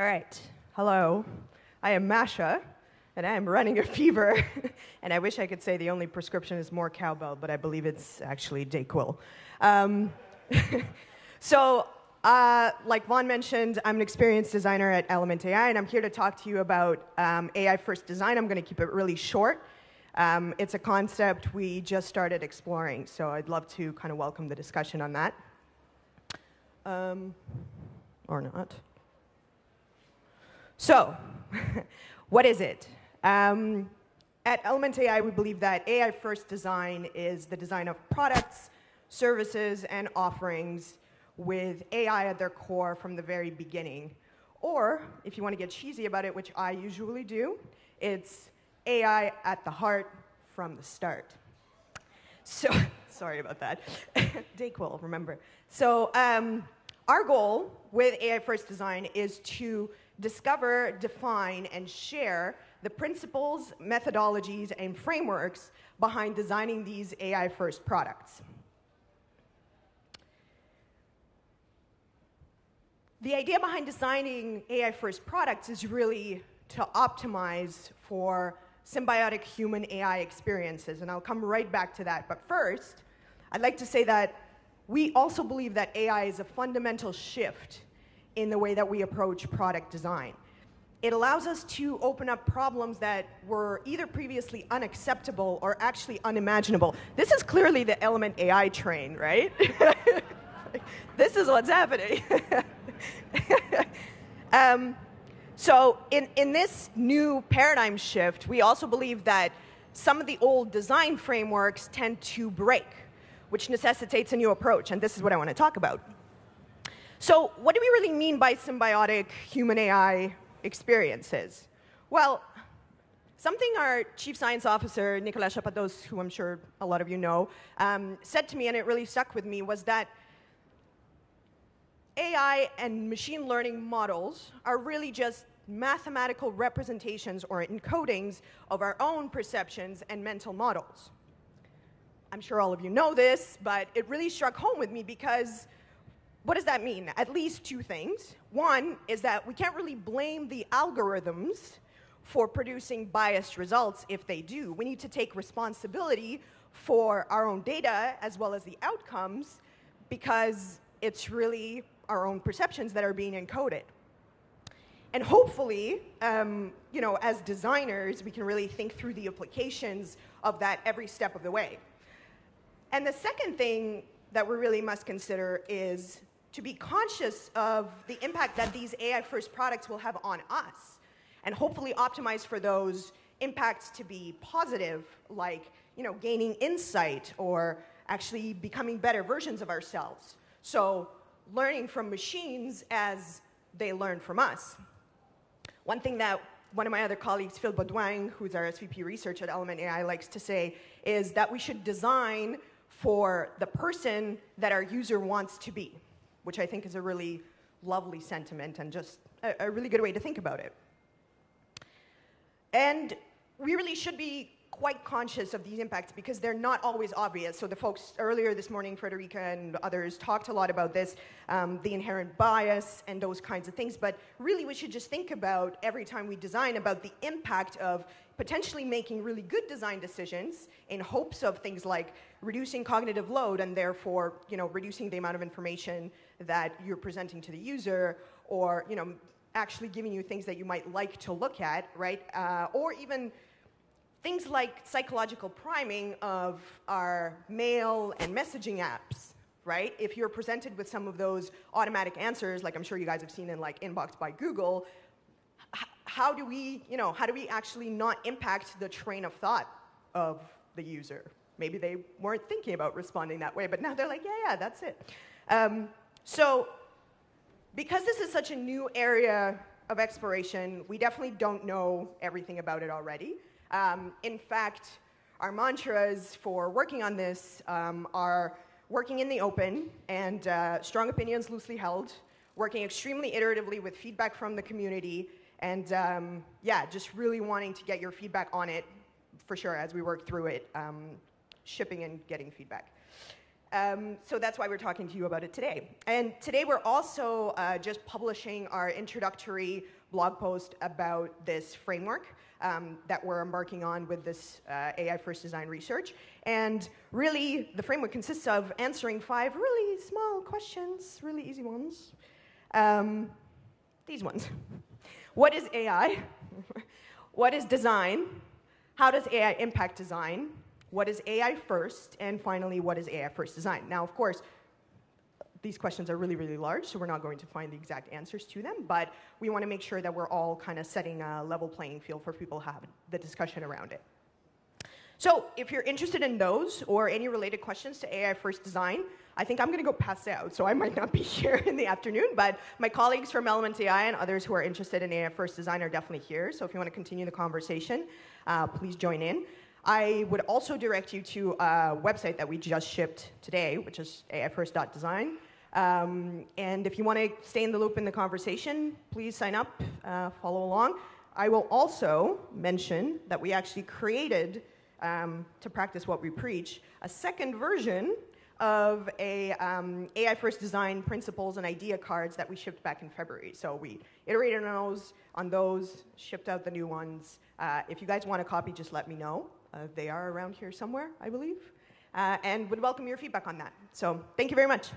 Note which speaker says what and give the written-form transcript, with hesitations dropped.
Speaker 1: All right, hello. I am Masha, and I am running a fever. And I wish I could say the only prescription is more cowbell, but I believe it's actually Dayquil. Like Vaughn mentioned, I'm an experienced designer at Element AI, and I'm here to talk to you about AI-first design. I'm going to keep it really short. It's a concept we just started exploring, so I'd love to kind of welcome the discussion on that. Or not. So, what is it? At Element AI, we believe that AI-first design is the design of products, services, and offerings with AI at their core from the very beginning. Or, if you want to get cheesy about it, which I usually do, it's AI at the heart from the start. So, sorry about that. Dayquil, remember. So, our goal with AI-first design is to discover, define, and share the principles, methodologies, and frameworks behind designing these AI-first products. The idea behind designing AI-first products is really to optimize for symbiotic human-AI experiences, and I'll come right back to that. But first, I'd like to say that we also believe that AI is a fundamental shift in the way that we approach product design. It allows us to open up problems that were either previously unacceptable or actually unimaginable. This is clearly the Element AI train, right? This is what's happening. So in this new paradigm shift, we also believe that some of the old design frameworks tend to break, which necessitates a new approach, and this is what I want to talk about. So what do we really mean by symbiotic human-AI experiences? Well, something our Chief Science Officer, Nicolas Chapados, who I'm sure a lot of you know, said to me, and it really stuck with me, was that AI and machine learning models are really just mathematical representations or encodings of our own perceptions and mental models. I'm sure all of you know this, but it really struck home with me because what does that mean? At least two things. One is that we can't really blame the algorithms for producing biased results if they do. We need to take responsibility for our own data as well as the outcomes because it's really our own perceptions that are being encoded. And hopefully, as designers, we can really think through the implications of that every step of the way. And the second thing that we really must consider is to be conscious of the impact that these AI-first products will have on us, and hopefully optimize for those impacts to be positive, like gaining insight or actually becoming better versions of ourselves. So learning from machines as they learn from us. One thing that one of my other colleagues, Phil Baudouin, who's our SVP research at Element AI, likes to say is that we should design for the person that our user wants to be, which I think is a really lovely sentiment and just a really good way to think about it. And we really should be quite conscious of these impacts because they're not always obvious. So the folks earlier this morning, Frederica and others, talked a lot about this, the inherent bias and those kinds of things. But really, we should just think about every time we design about the impact of potentially making really good design decisions in hopes of things like reducing cognitive load and therefore, reducing the amount of information that you're presenting to the user, or, actually giving you things that you might like to look at, right? Or even things like psychological priming of our mail and messaging apps, right? If you're presented with some of those automatic answers, like I'm sure you guys have seen in like Inbox by Google, how do we actually not impact the train of thought of the user? Maybe they weren't thinking about responding that way, but now they're like, yeah, that's it. So because this is such a new area of exploration, we definitely don't know everything about it already. In fact, our mantras for working on this are working in the open and strong opinions loosely held, working extremely iteratively with feedback from the community, and just really wanting to get your feedback on it for sure as we work through it, shipping and getting feedback. So that's why we're talking to you about it today. And today we're also just publishing our introductory blog post about this framework that we're embarking on with this AI First Design research. And really, the framework consists of answering 5 really small questions, really easy ones. These ones. What is AI? What is design? How does AI impact design? What is AI first? And finally, what is AI first design? Now, of course, these questions are really, really large, so we're not going to find the exact answers to them, but we want to make sure that we're all kind of setting a level playing field for people to have the discussion around it. So if you're interested in those or any related questions to AI first design, I think I'm going to go pass out, so I might not be here in the afternoon, but my colleagues from Element AI and others who are interested in AI first design are definitely here, so if you want to continue the conversation, please join in. I would also direct you to a website that we just shipped today, which is aifirst.design. And if you want to stay in the loop in the conversation, please sign up, follow along. I will also mention that we actually created, to practice what we preach, a second version of a AI First Design principles and idea cards that we shipped back in February. So we iterated on those, shipped out the new ones. If you guys want a copy, just let me know. They are around here somewhere, I believe. And would welcome your feedback on that. So thank you very much.